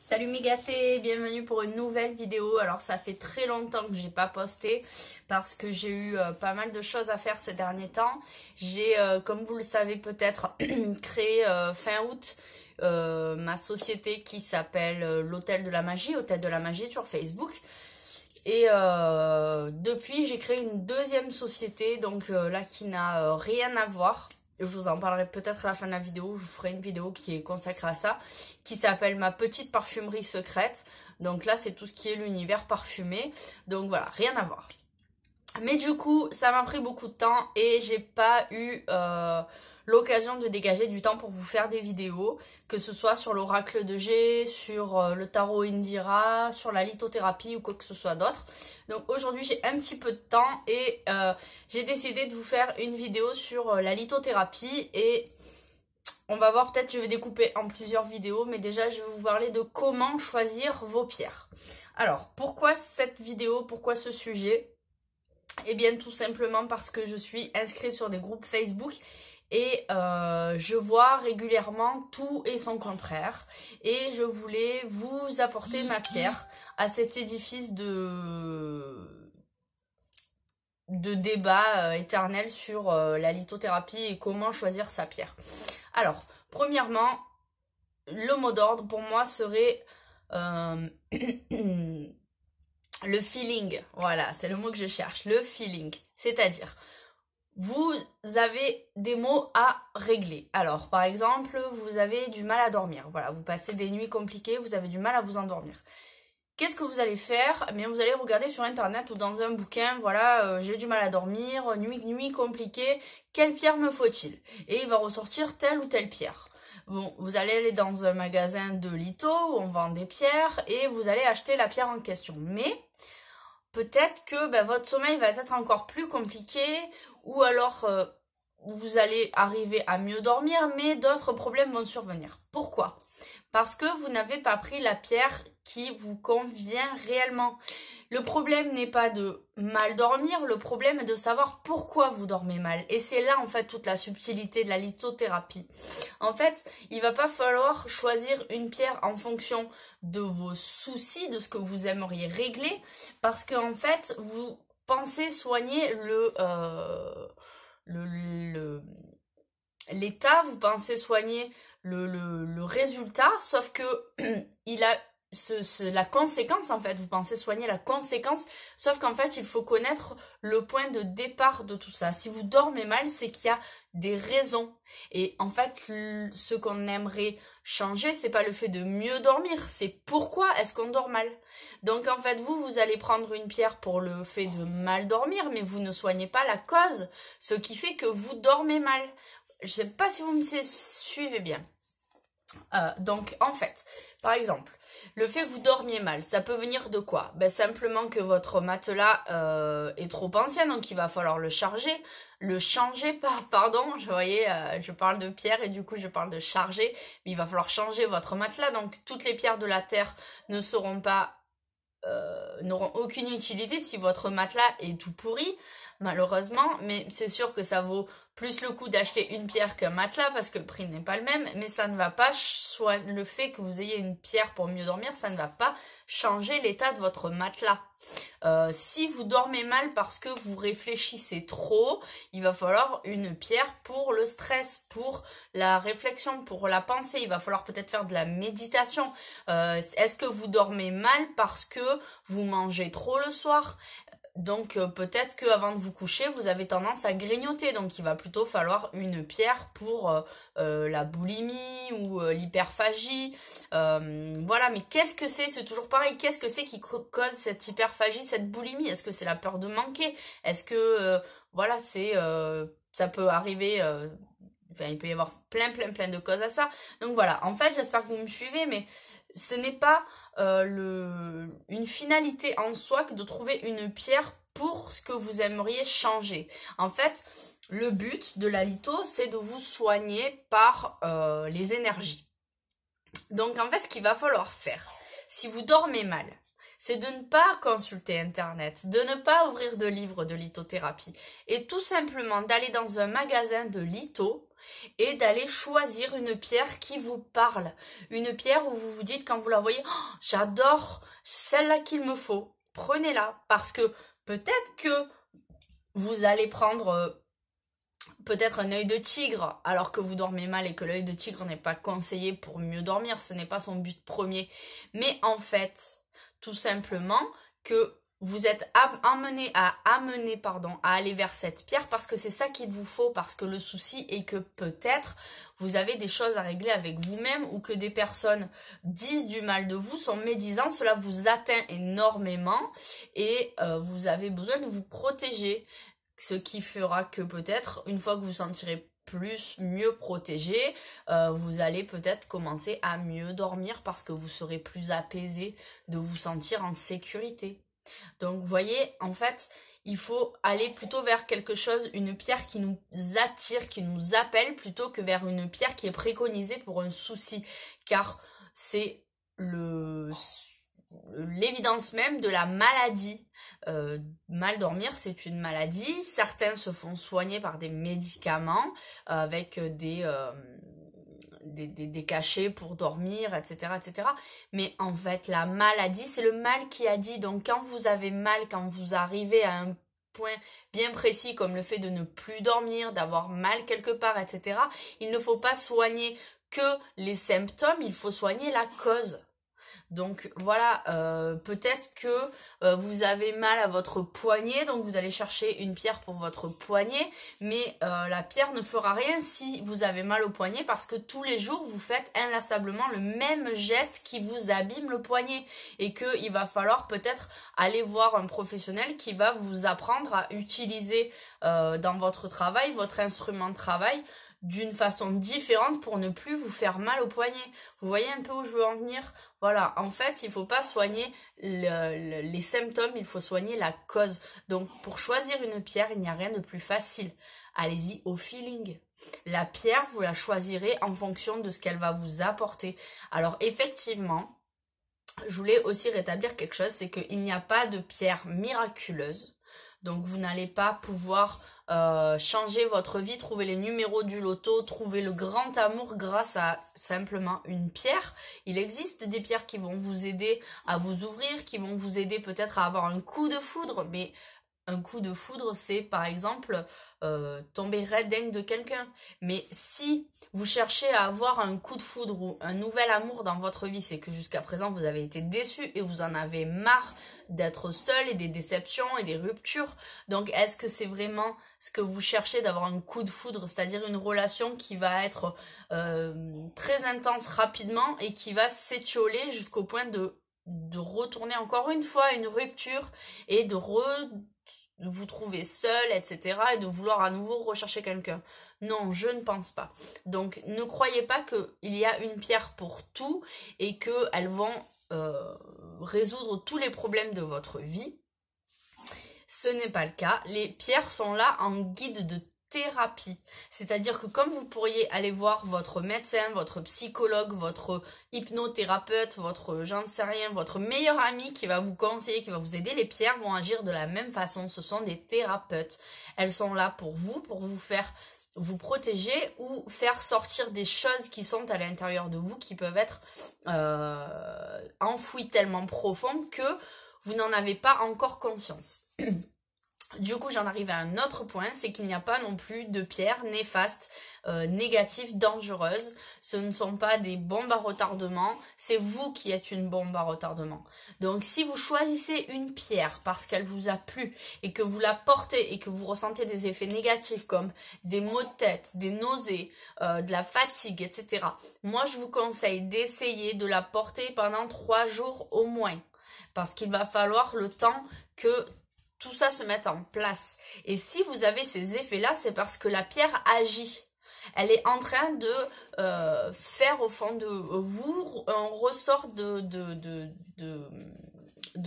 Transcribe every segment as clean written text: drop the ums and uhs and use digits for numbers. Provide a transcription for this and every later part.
Salut mes gâtés, bienvenue pour une nouvelle vidéo. Alors ça fait très longtemps que j'ai pas posté parce que j'ai eu pas mal de choses à faire ces derniers temps. J'ai, comme vous le savez peut-être, créé fin août ma société qui s'appelle l'Hôtel de la Magie, Hôtel de la Magie sur Facebook. Et depuis j'ai créé une deuxième société, donc là qui n'a rien à voir. Je vous en parlerai peut-être à la fin de la vidéo, je vous ferai une vidéo qui est consacrée à ça, qui s'appelle ma petite parfumerie secrète. Donc là, c'est tout ce qui est l'univers parfumé. Donc voilà, rien à voir. Mais du coup, ça m'a pris beaucoup de temps et j'ai pas eu l'occasion de dégager du temps pour vous faire des vidéos, que ce soit sur l'oracle de G, sur le tarot Indira, sur la lithothérapie ou quoi que ce soit d'autre. Donc aujourd'hui, j'ai un petit peu de temps et j'ai décidé de vous faire une vidéo sur la lithothérapie et on va voir, peut-être je vais découper en plusieurs vidéos, mais déjà je vais vous parler de comment choisir vos pierres. Alors, pourquoi cette vidéo, pourquoi ce sujet ? Eh bien tout simplement parce que je suis inscrite sur des groupes Facebook et je vois régulièrement tout et son contraire. Et je voulais vous apporter ma pierre à cet édifice de débat éternel sur la lithothérapie et comment choisir sa pierre. Alors, premièrement, le mot d'ordre pour moi serait... le feeling, voilà, c'est le mot que je cherche, le feeling. C'est-à-dire, vous avez des mots à régler. Alors, par exemple, vous avez du mal à dormir. Voilà, vous passez des nuits compliquées, vous avez du mal à vous endormir. Qu'est-ce que vous allez faire? Eh bien, vous allez regarder sur internet ou dans un bouquin, voilà, j'ai du mal à dormir, nuit compliquée, quelle pierre me faut-il? Et il va ressortir telle ou telle pierre. Bon, vous allez aller dans un magasin de litho où on vend des pierres et vous allez acheter la pierre en question. Mais peut-être que votre sommeil va être encore plus compliqué ou alors vous allez arriver à mieux dormir, mais d'autres problèmes vont survenir. Pourquoi ? Parce que vous n'avez pas pris la pierre qui vous convient réellement. Le problème n'est pas de mal dormir, le problème est de savoir pourquoi vous dormez mal. Et c'est là en fait toute la subtilité de la lithothérapie. En fait, il va pas falloir choisir une pierre en fonction de vos soucis, de ce que vous aimeriez régler, parce qu'en fait, vous pensez soigner l'état, vous pensez soigner le résultat, sauf que il a la conséquence en fait, vous pensez soigner la conséquence, sauf qu'en fait il faut connaître le point de départ de tout ça. Si vous dormez mal, c'est qu'il y a des raisons. Et en fait, ce qu'on aimerait changer, c'est pas le fait de mieux dormir, c'est pourquoi est-ce qu'on dort mal. Donc en fait, vous allez prendre une pierre pour le fait de mal dormir, mais vous ne soignez pas la cause, ce qui fait que vous dormez mal. Je sais pas si vous me suivez bien. Donc en fait, par exemple, le fait que vous dormiez mal, ça peut venir de quoi? Simplement que votre matelas est trop ancien, donc il va falloir le changer, pardon, je parle de pierre et du coup je parle de charger, mais il va falloir changer votre matelas, donc toutes les pierres de la terre ne seront pas n'auront aucune utilité si votre matelas est tout pourri, malheureusement, mais c'est sûr que ça vaut plus le coup d'acheter une pierre qu'un matelas parce que le prix n'est pas le même, mais ça ne va pas, soit le fait que vous ayez une pierre pour mieux dormir, ça ne va pas changer l'état de votre matelas. Si vous dormez mal parce que vous réfléchissez trop, il va falloir une pierre pour le stress, pour la réflexion, pour la pensée. Il va falloir peut-être faire de la méditation. Est-ce que vous dormez mal parce que vous mangez trop le soir ? Donc peut-être qu'avant de vous coucher, vous avez tendance à grignoter. Donc il va plutôt falloir une pierre pour la boulimie ou l'hyperphagie. Voilà, mais qu'est-ce que c'est? C'est toujours pareil. Qu'est-ce que c'est qui cause cette hyperphagie, cette boulimie? Est-ce que c'est la peur de manquer? Est-ce que, voilà, ça peut arriver... il peut y avoir plein de causes à ça. Donc voilà, en fait, j'espère que vous me suivez, mais ce n'est pas une finalité en soi que de trouver une pierre pour ce que vous aimeriez changer. En fait, le but de la litho, c'est de vous soigner par les énergies. Donc en fait, ce qu'il va falloir faire, si vous dormez mal, c'est de ne pas consulter internet, de ne pas ouvrir de livres de lithothérapie et tout simplement d'aller dans un magasin de litho et d'aller choisir une pierre qui vous parle. Une pierre où vous vous dites quand vous la voyez, oh, j'adore celle-là qu'il me faut. Prenez-la parce que peut-être que vous allez prendre peut-être un œil de tigre alors que vous dormez mal et que l'œil de tigre n'est pas conseillé pour mieux dormir. Ce n'est pas son but premier. Mais en fait, tout simplement que vous êtes amené à aller vers cette pierre parce que c'est ça qu'il vous faut, parce que le souci est que peut-être vous avez des choses à régler avec vous-même ou que des personnes disent du mal de vous, sont médisants, cela vous atteint énormément et vous avez besoin de vous protéger, ce qui fera que peut-être une fois que vous vous sentirez mieux protégé, vous allez peut-être commencer à mieux dormir parce que vous serez plus apaisé, de vous sentir en sécurité. Donc vous voyez, en fait, il faut aller plutôt vers quelque chose, une pierre qui nous attire, qui nous appelle, plutôt que vers une pierre qui est préconisée pour un souci. Car c'est l'évidence même de la maladie. Mal dormir, c'est une maladie. Certains se font soigner par des médicaments avec des cachets pour dormir, etc., etc. Mais en fait, la maladie, c'est le mal qui a dit. Donc, quand vous avez mal, quand vous arrivez à un point bien précis comme le fait de ne plus dormir, d'avoir mal quelque part, etc., il ne faut pas soigner que les symptômes, il faut soigner la cause. Donc voilà, peut-être que vous avez mal à votre poignet, donc vous allez chercher une pierre pour votre poignet, mais la pierre ne fera rien si vous avez mal au poignet parce que tous les jours vous faites inlassablement le même geste qui vous abîme le poignet et qu'il va falloir peut-être aller voir un professionnel qui va vous apprendre à utiliser dans votre travail, votre instrument de travail, d'une façon différente pour ne plus vous faire mal au poignet. Vous voyez un peu où je veux en venir? Voilà, en fait, il ne faut pas soigner les symptômes, il faut soigner la cause. Donc, pour choisir une pierre, il n'y a rien de plus facile. Allez-y au feeling. La pierre, vous la choisirez en fonction de ce qu'elle va vous apporter. Alors, effectivement, je voulais aussi rétablir quelque chose, c'est qu'il n'y a pas de pierre miraculeuse. Donc, vous n'allez pas pouvoir changer votre vie, trouver les numéros du loto, trouver le grand amour grâce à simplement une pierre. Il existe des pierres qui vont vous aider à vous ouvrir, qui vont vous aider peut-être à avoir un coup de foudre, mais un coup de foudre, c'est par exemple tomber red dingue de quelqu'un. Mais si vous cherchez à avoir un coup de foudre ou un nouvel amour dans votre vie, c'est que jusqu'à présent vous avez été déçu et vous en avez marre d'être seul et des déceptions et des ruptures. Donc est-ce que c'est vraiment ce que vous cherchez, d'avoir un coup de foudre, c'est-à-dire une relation qui va être très intense rapidement et qui va s'étioler jusqu'au point de retourner encore une fois à une rupture et de vous trouver seul, etc. et de vouloir à nouveau rechercher quelqu'un? Non, je ne pense pas. Donc, ne croyez pas qu'il y a une pierre pour tout et qu'elles vont résoudre tous les problèmes de votre vie. Ce n'est pas le cas. Les pierres sont là en guide de thérapie. C'est-à-dire que comme vous pourriez aller voir votre médecin, votre psychologue, votre hypnothérapeute, votre, j'en sais rien, votre meilleur ami qui va vous conseiller, qui va vous aider, les pierres vont agir de la même façon. Ce sont des thérapeutes. Elles sont là pour vous faire vous protéger ou faire sortir des choses qui sont à l'intérieur de vous, qui peuvent être enfouies tellement profond que vous n'en avez pas encore conscience. Du coup, j'en arrive à un autre point, c'est qu'il n'y a pas non plus de pierres néfastes, négatives, dangereuses. Ce ne sont pas des bombes à retardement, c'est vous qui êtes une bombe à retardement. Donc, si vous choisissez une pierre parce qu'elle vous a plu et que vous la portez et que vous ressentez des effets négatifs comme des maux de tête, des nausées, de la fatigue, etc., moi, je vous conseille d'essayer de la porter pendant 3 jours au moins. Parce qu'il va falloir le temps que tout ça se mette en place. Et si vous avez ces effets-là, c'est parce que la pierre agit. Elle est en train de faire au fond de vous un ressort de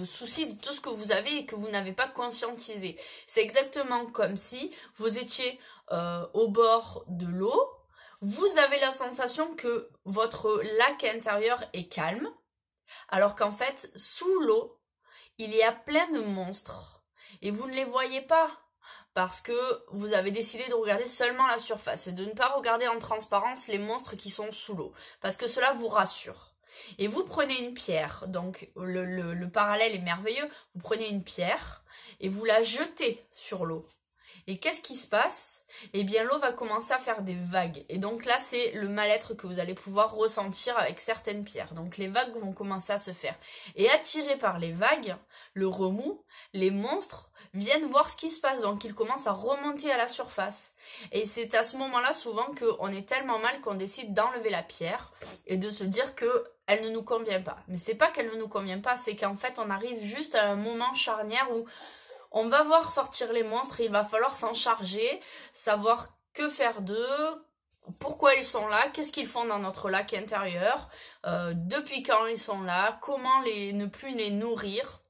soucis, de tout ce que vous avez et que vous n'avez pas conscientisé. C'est exactement comme si vous étiez au bord de l'eau. Vous avez la sensation que votre lac intérieur est calme, alors qu'en fait, sous l'eau, il y a plein de monstres. Et vous ne les voyez pas. parce que vous avez décidé de regarder seulement la surface et de ne pas regarder en transparence les monstres qui sont sous l'eau, parce que cela vous rassure. Et vous prenez une pierre, donc le parallèle est merveilleux, vous prenez une pierre et vous la jetez sur l'eau. Et qu'est-ce qui se passe? Eh bien, l'eau va commencer à faire des vagues. Et donc là, c'est le mal-être que vous allez pouvoir ressentir avec certaines pierres. Donc les vagues vont commencer à se faire. Et attirés par les vagues, le remous, les monstres viennent voir ce qui se passe. Donc ils commencent à remonter à la surface. Et c'est à ce moment-là, souvent, qu'on est tellement mal qu'on décide d'enlever la pierre et de se dire que elle ne nous convient pas. Mais c'est pas qu'elle ne nous convient pas, c'est qu'en fait, on arrive juste à un moment charnière où on va voir sortir les monstres, il va falloir s'en charger, savoir que faire d'eux, pourquoi ils sont là, qu'est-ce qu'ils font dans notre lac intérieur, depuis quand ils sont là, comment ne plus les nourrir.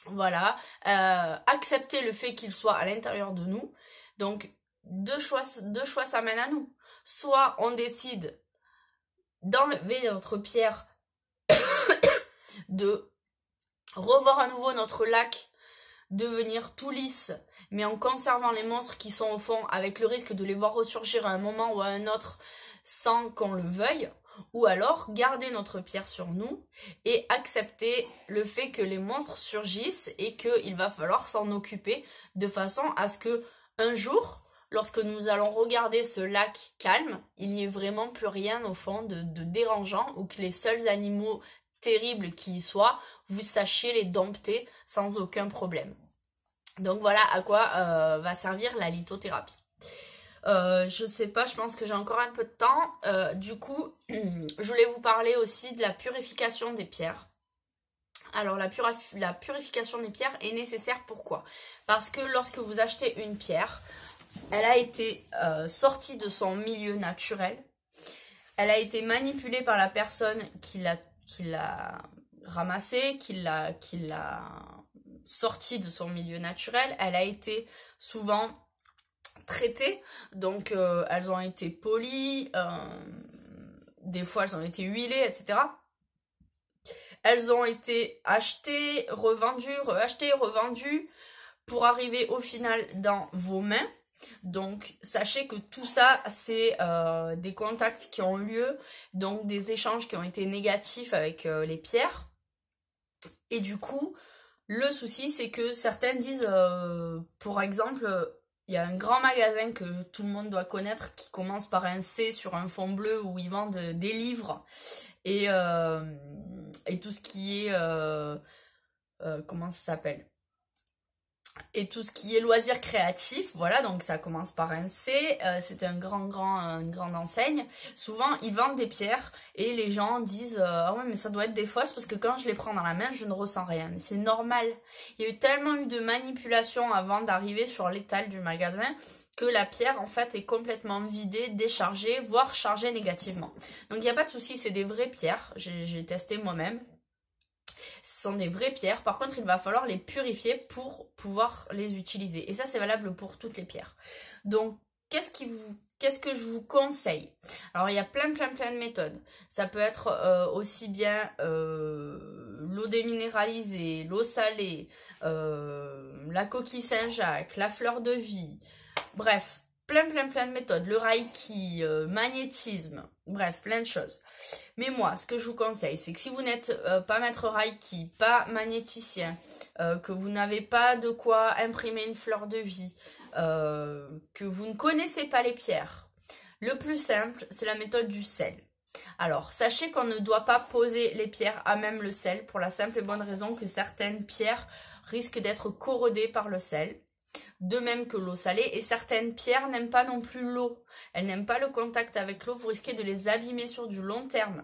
Voilà, accepter le fait qu'ils soient à l'intérieur de nous. Donc, deux choix s'amènent à nous. Soit on décide d'enlever notre pierre, de revoir à nouveau notre lac devenir tout lisse, mais en conservant les monstres qui sont au fond, avec le risque de les voir ressurgir à un moment ou à un autre sans qu'on le veuille, ou alors garder notre pierre sur nous et accepter le fait que les monstres surgissent et qu'il va falloir s'en occuper de façon à ce que un jour, lorsque nous allons regarder ce lac calme, il n'y ait vraiment plus rien au fond de dérangeant, ou que les seuls animaux terribles qui y soient, vous sachiez les dompter sans aucun problème. Donc voilà à quoi va servir la lithothérapie. Je sais pas, je pense que j'ai encore un peu de temps. Du coup, je voulais vous parler aussi de la purification des pierres. Alors la purification des pierres est nécessaire, pourquoi? Parce que lorsque vous achetez une pierre, elle a été sortie de son milieu naturel, elle a été manipulée par la personne qui l'a ramassée, qui l'a sortie de son milieu naturel, elle a été souvent traitées, donc elles ont été polies, des fois elles ont été huilées, etc. Elles ont été achetées, revendues, reachetées, revendues, pour arriver au final dans vos mains. Donc sachez que tout ça, c'est des contacts qui ont eu lieu, donc des échanges qui ont été négatifs avec les pierres. Et du coup, le souci, c'est que certaines disent, par exemple, il y a un grand magasin que tout le monde doit connaître qui commence par un C sur un fond bleu où ils vendent des livres et tout ce qui est... comment ça s'appelle? Et tout ce qui est loisirs créatifs, voilà, donc ça commence par un C, c'est une grande enseigne. Souvent, ils vendent des pierres et les gens disent ah ouais, mais ça doit être des fausses parce que quand je les prends dans la main, je ne ressens rien. Mais c'est normal. Il y a eu tellement de manipulation avant d'arriver sur l'étal du magasin que la pierre, en fait, est complètement vidée, déchargée, voire chargée négativement. Donc, il n'y a pas de souci, c'est des vraies pierres. J'ai testé moi-même. Ce sont des vraies pierres. Par contre, il va falloir les purifier pour pouvoir les utiliser. Et ça, c'est valable pour toutes les pierres. Donc, qu'est-ce que je vous conseille? Alors, il y a plein de méthodes. Ça peut être aussi bien l'eau déminéralisée, l'eau salée, la coquille Saint-Jacques, la fleur de vie. Bref, plein de méthodes. Le reiki, magnétisme, bref, plein de choses. Mais moi, ce que je vous conseille, c'est que si vous n'êtes pas maître reiki, pas magnéticien, que vous n'avez pas de quoi imprimer une fleur de vie, que vous ne connaissez pas les pierres, le plus simple, c'est la méthode du sel. Alors, sachez qu'on ne doit pas poser les pierres à même le sel pour la simple et bonne raison que certaines pierres risquent d'être corrodées par le sel. De même que l'eau salée, et certaines pierres n'aiment pas non plus l'eau. Elles n'aiment pas le contact avec l'eau, vous risquez de les abîmer sur du long terme.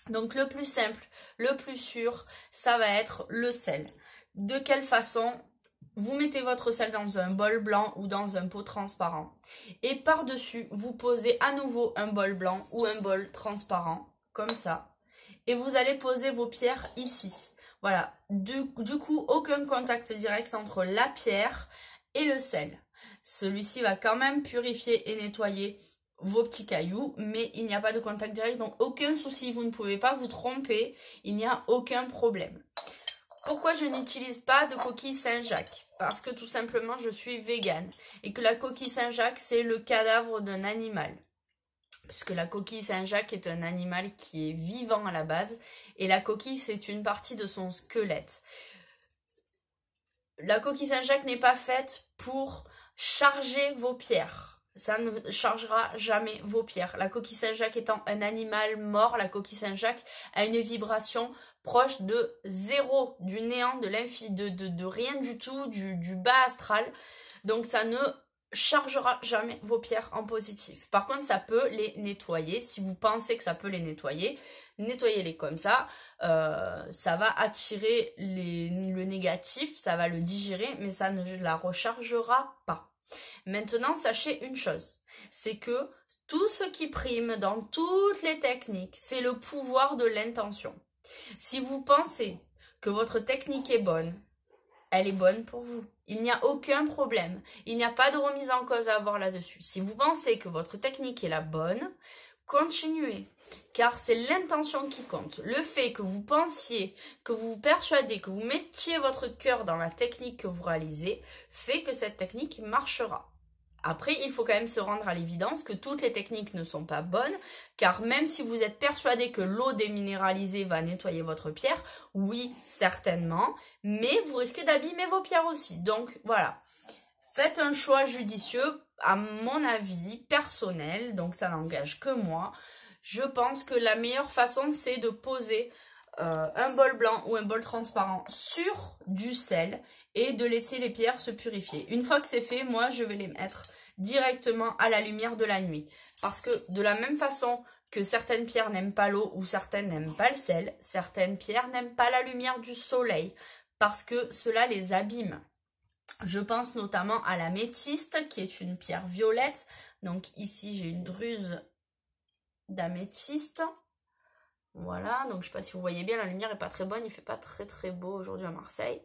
Donc le plus simple, le plus sûr, ça va être le sel. De quelle façon? Vous mettez votre sel dans un bol blanc ou dans un pot transparent. Et par-dessus, vous posez à nouveau un bol blanc ou un bol transparent, comme ça. Et vous allez poser vos pierres ici. Voilà, du coup, aucun contact direct entre la pierre et le sel. Celui-ci va quand même purifier et nettoyer vos petits cailloux, mais il n'y a pas de contact direct, donc aucun souci, vous ne pouvez pas vous tromper, il n'y a aucun problème. Pourquoi je n'utilise pas de coquille Saint-Jacques? Parce que tout simplement je suis végane et que la coquille Saint-Jacques c'est le cadavre d'un animal. Puisque la coquille Saint-Jacques est un animal qui est vivant à la base et la coquille c'est une partie de son squelette. La coquille Saint-Jacques n'est pas faite pour charger vos pierres. Ça ne chargera jamais vos pierres. La coquille Saint-Jacques étant un animal mort, la coquille Saint-Jacques a une vibration proche de zéro, du néant, de l'infini, de rien du tout, du bas astral. Donc ça ne chargera jamais vos pierres en positif. Par contre, ça peut les nettoyer. Si vous pensez que ça peut les nettoyer, nettoyez-les comme ça. Ça va attirer le négatif, ça va le digérer, mais ça ne la rechargera pas. Maintenant, sachez une chose, c'est que tout ce qui prime dans toutes les techniques, c'est le pouvoir de l'intention. Si vous pensez que votre technique est bonne, elle est bonne pour vous. Il n'y a aucun problème. Il n'y a pas de remise en cause à avoir là-dessus. Si vous pensez que votre technique est la bonne, continuez. Car c'est l'intention qui compte. Le fait que vous pensiez, que vous vous persuadez, que vous mettiez votre cœur dans la technique que vous réalisez, fait que cette technique marchera. Après, il faut quand même se rendre à l'évidence que toutes les techniques ne sont pas bonnes, car même si vous êtes persuadé que l'eau déminéralisée va nettoyer votre pierre, oui, certainement, mais vous risquez d'abîmer vos pierres aussi. Donc, voilà. Faites un choix judicieux, à mon avis, personnel, donc ça n'engage que moi. Je pense que la meilleure façon, c'est de poser un bol blanc ou un bol transparent sur du sel et de laisser les pierres se purifier. Une fois que c'est fait, moi je vais les mettre directement à la lumière de la nuit. Parce que de la même façon que certaines pierres n'aiment pas l'eau ou certaines n'aiment pas le sel, certaines pierres n'aiment pas la lumière du soleil parce que cela les abîme. Je pense notamment à l'améthyste qui est une pierre violette. Donc ici j'ai une druse d'améthyste. Voilà, donc je sais pas si vous voyez bien, la lumière est pas très bonne, il fait pas très beau aujourd'hui à Marseille.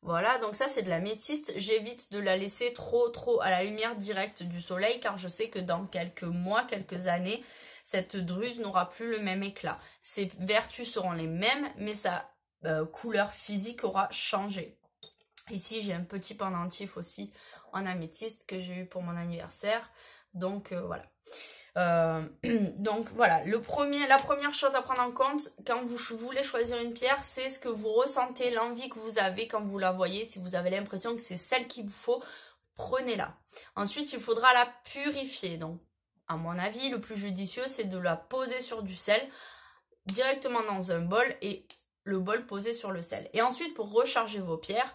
Voilà, donc ça c'est de l'améthyste. J'évite de la laisser trop à la lumière directe du soleil car je sais que dans quelques mois, quelques années, cette druse n'aura plus le même éclat. Ses vertus seront les mêmes, mais sa couleur physique aura changé. Ici j'ai un petit pendentif aussi en améthyste que j'ai eu pour mon anniversaire, donc voilà. Donc voilà, la première chose à prendre en compte quand vous voulez choisir une pierre, c'est ce que vous ressentez, l'envie que vous avez quand vous la voyez. Si vous avez l'impression que c'est celle qu'il vous faut, prenez-la. Ensuite, il faudra la purifier. Donc, à mon avis, le plus judicieux, c'est de la poser sur du sel directement dans un bol et le bol posé sur le sel. Et ensuite, pour recharger vos pierres,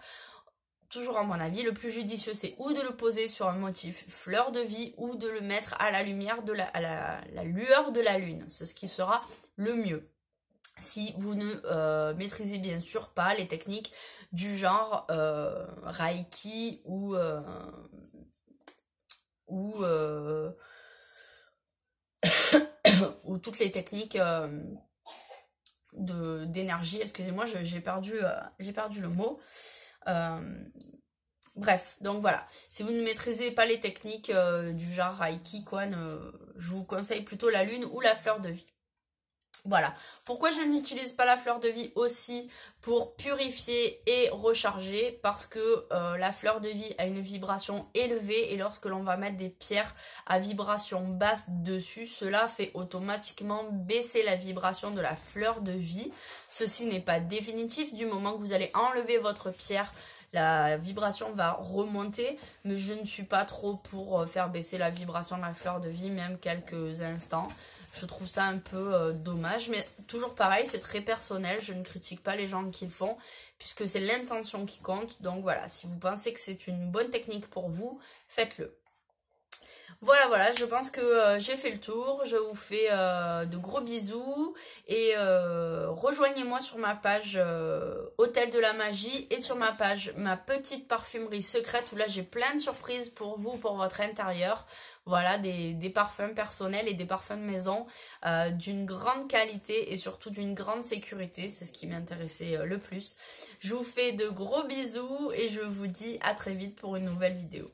toujours à mon avis, le plus judicieux, c'est ou de le poser sur un motif fleur de vie ou de le mettre à la lumière à la lueur de la lune. C'est ce qui sera le mieux. Si vous ne maîtrisez bien sûr pas les techniques du genre Reiki ou toutes les techniques d'énergie. Excusez-moi, j'ai perdu le mot. Bref, donc voilà, si vous ne maîtrisez pas les techniques du genre Reiki, je vous conseille plutôt la lune ou la fleur de vie. Voilà, pourquoi je n'utilise pas la fleur de vie aussi pour purifier et recharger? Parce que la fleur de vie a une vibration élevée et lorsque l'on va mettre des pierres à vibration basse dessus, cela fait automatiquement baisser la vibration de la fleur de vie. Ceci n'est pas définitif, du moment que vous allez enlever votre pierre, la vibration va remonter, mais je ne suis pas trop pour faire baisser la vibration de la fleur de vie, même quelques instants. Je trouve ça un peu dommage, mais toujours pareil, c'est très personnel, je ne critique pas les gens qui le font, puisque c'est l'intention qui compte. Donc voilà, si vous pensez que c'est une bonne technique pour vous, faites-le. Voilà, je pense que j'ai fait le tour. Je vous fais de gros bisous et rejoignez-moi sur ma page Hôtel de la Magie et sur ma page Ma Petite Parfumerie Secrète où là j'ai plein de surprises pour vous, pour votre intérieur. Voilà, des parfums personnels et des parfums de maison d'une grande qualité et surtout d'une grande sécurité. C'est ce qui m'intéressait le plus. Je vous fais de gros bisous et je vous dis à très vite pour une nouvelle vidéo.